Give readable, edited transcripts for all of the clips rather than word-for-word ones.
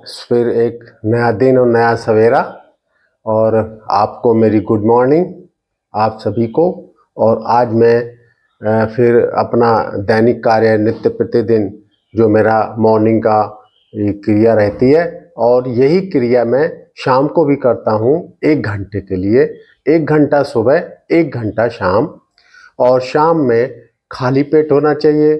फिर एक नया दिन और नया सवेरा, और आपको मेरी गुड मॉर्निंग आप सभी को। और आज मैं फिर अपना दैनिक कार्य नित्य प्रतिदिन जो मेरा मॉर्निंग का क्रिया रहती है, और यही क्रिया मैं शाम को भी करता हूँ 1 घंटे के लिए। 1 घंटा सुबह, 1 घंटा शाम। और शाम में खाली पेट होना चाहिए।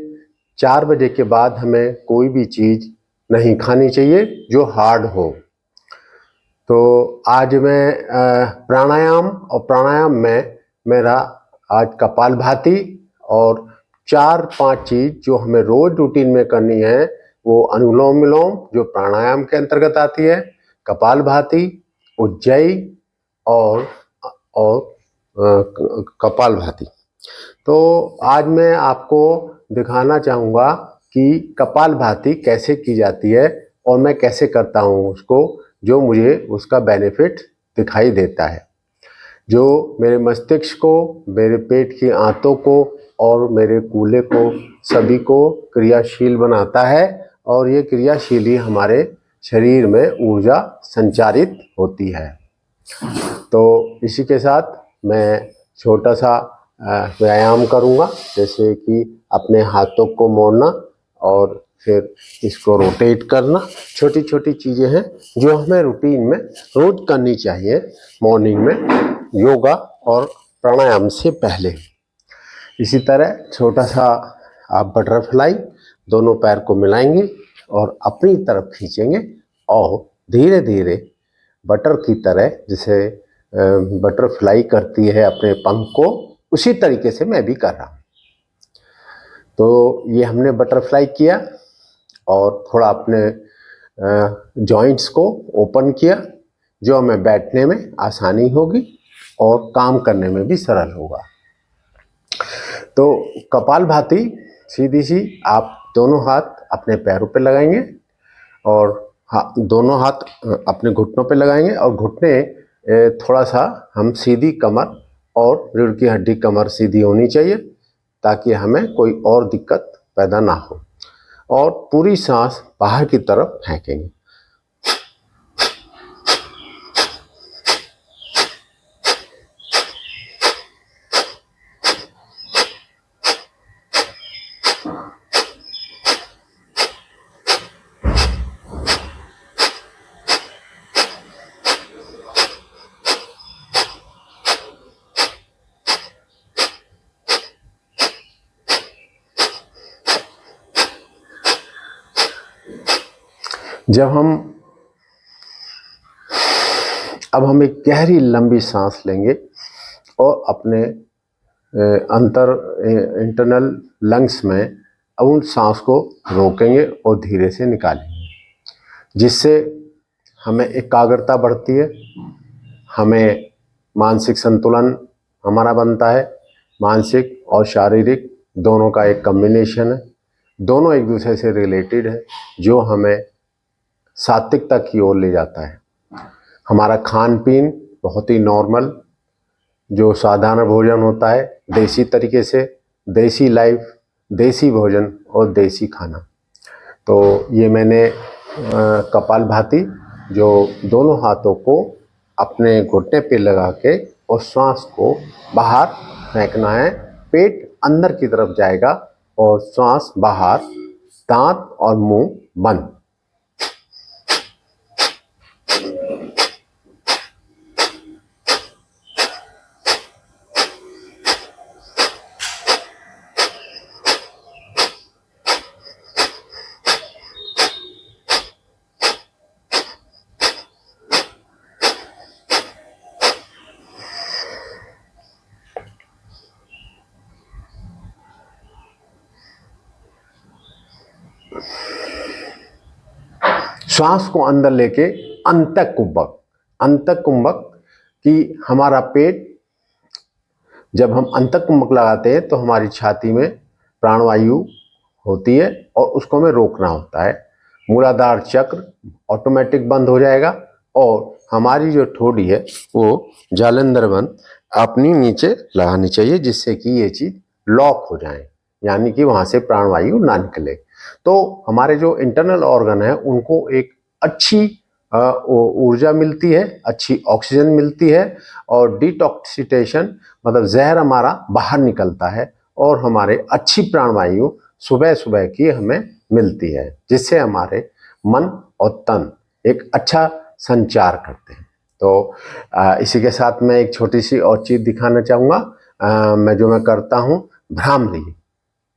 4 बजे के बाद हमें कोई भी चीज़ नहीं खानी चाहिए जो हार्ड हो। तो आज मैं प्राणायाम में मेरा आज कपालभाति और 4-5 चीज़ जो हमें रोज रूटीन में करनी है, वो अनुलोम विलोम जो प्राणायाम के अंतर्गत आती है, कपालभाति, उज्जयी और कपालभाति। तो आज मैं आपको दिखाना चाहूँगा कि कपालभाति कैसे की जाती है और मैं कैसे करता हूँ उसको, जो मुझे उसका बेनिफिट दिखाई देता है, जो मेरे मस्तिष्क को, मेरे पेट की आंतों को और मेरे कूल्हे को सभी को क्रियाशील बनाता है। और ये क्रियाशील ही हमारे शरीर में ऊर्जा संचारित होती है। तो इसी के साथ मैं छोटा सा व्यायाम करूँगा, जैसे कि अपने हाथों को मोड़ना और फिर इसको रोटेट करना। छोटी छोटी चीज़ें हैं जो हमें रूटीन में रोज करनी चाहिए मॉर्निंग में, योगा और प्राणायाम से पहले। इसी तरह छोटा सा आप बटरफ्लाई दोनों पैर को मिलाएंगे और अपनी तरफ खींचेंगे और धीरे धीरे बटर की तरह, जैसे बटरफ्लाई करती है अपने पंख को, उसी तरीके से मैं भी कर रहा हूँ। तो ये हमने बटरफ्लाई किया और थोड़ा अपने जॉइंट्स को ओपन किया, जो हमें बैठने में आसानी होगी और काम करने में भी सरल होगा। तो कपालभाति सीधी सी आप दोनों हाथ अपने पैरों पे लगाएंगे और दोनों हाथ अपने घुटनों पे लगाएंगे, और घुटने थोड़ा सा हम सीधी कमर और रीढ़ की हड्डी कमर सीधी होनी चाहिए, ताकि हमें कोई और दिक्कत पैदा ना हो। और पूरी सांस बाहर की तरफ फेंकेंगे। अब हम एक गहरी लंबी सांस लेंगे और अपने इंटरनल लंग्स में उन सांस को रोकेंगे और धीरे से निकालेंगे, जिससे हमें एकाग्रता बढ़ती है, हमें मानसिक संतुलन हमारा बनता है। मानसिक और शारीरिक दोनों का एक कॉम्बिनेशन है, दोनों एक दूसरे से रिलेटेड है, जो हमें सात्विकता की ओर ले जाता है। हमारा खान पीन बहुत ही नॉर्मल, जो साधारण भोजन होता है, देसी तरीके से, देसी लाइफ, देसी भोजन और देसी खाना। तो ये मैंने कपालभाति जो दोनों हाथों को अपने घुटने पे लगा के और श्वास को बाहर फेंकना है। पेट अंदर की तरफ जाएगा और श्वास बाहर, दांत और मुंह बंद। श्वास को अंदर लेके अंतः कुंभक कि हमारा पेट, जब हम अंतः कुंभक लगाते हैं तो हमारी छाती में प्राणवायु होती है और उसको हमें रोकना होता है। मूलाधार चक्र ऑटोमेटिक बंद हो जाएगा और हमारी जो ठोड़ी है वो जालंधर बंद अपनी नीचे लगानी चाहिए, जिससे कि ये चीज लॉक हो जाए, यानी कि वहां से प्राणवायु ना निकले। तो हमारे जो इंटरनल ऑर्गन है उनको एक अच्छी ऊर्जा मिलती है, अच्छी ऑक्सीजन मिलती है और डिटॉक्सिकेशन मतलब जहर हमारा बाहर निकलता है और हमारे अच्छी प्राणवायु सुबह सुबह की हमें मिलती है, जिससे हमारे मन और तन एक अच्छा संचार करते हैं। तो इसी के साथ मैं एक छोटी सी और चीज़ दिखाना चाहूँगा। मैं करता हूँ भ्रामरी,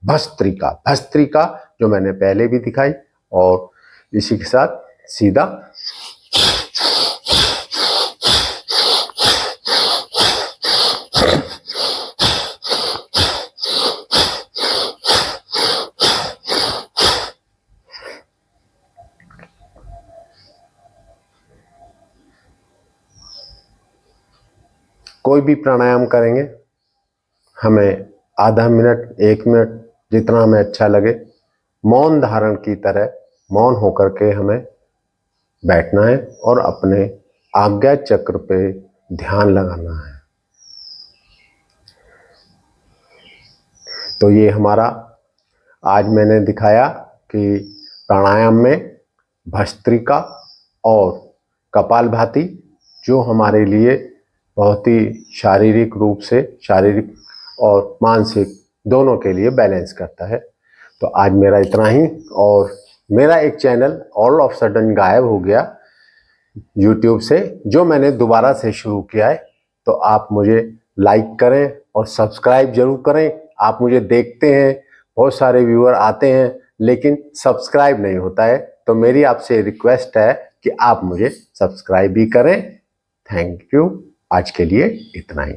भस्त्रिका जो मैंने पहले भी दिखाई, और इसी के साथ सीधा कोई भी प्राणायाम करेंगे, हमें आधा मिनट 1 मिनट जितना हमें अच्छा लगे मौन धारण की तरह मौन होकर के हमें बैठना है और अपने आज्ञा चक्र पे ध्यान लगाना है। तो ये हमारा आज मैंने दिखाया कि प्राणायाम में भस्त्रिका और कपालभाति जो हमारे लिए बहुत ही शारीरिक रूप से, शारीरिक और मानसिक दोनों के लिए बैलेंस करता है। तो आज मेरा इतना ही, और मेरा एक चैनल ऑल ऑफ सडन गायब हो गया यूट्यूब से, जो मैंने दोबारा से शुरू किया है। तो आप मुझे लाइक करें और सब्सक्राइब जरूर करें। आप मुझे देखते हैं, बहुत सारे व्यूअर आते हैं लेकिन सब्सक्राइब नहीं होता है, तो मेरी आपसे रिक्वेस्ट है कि आप मुझे सब्सक्राइब भी करें। Thank you. आज के लिए इतना ही।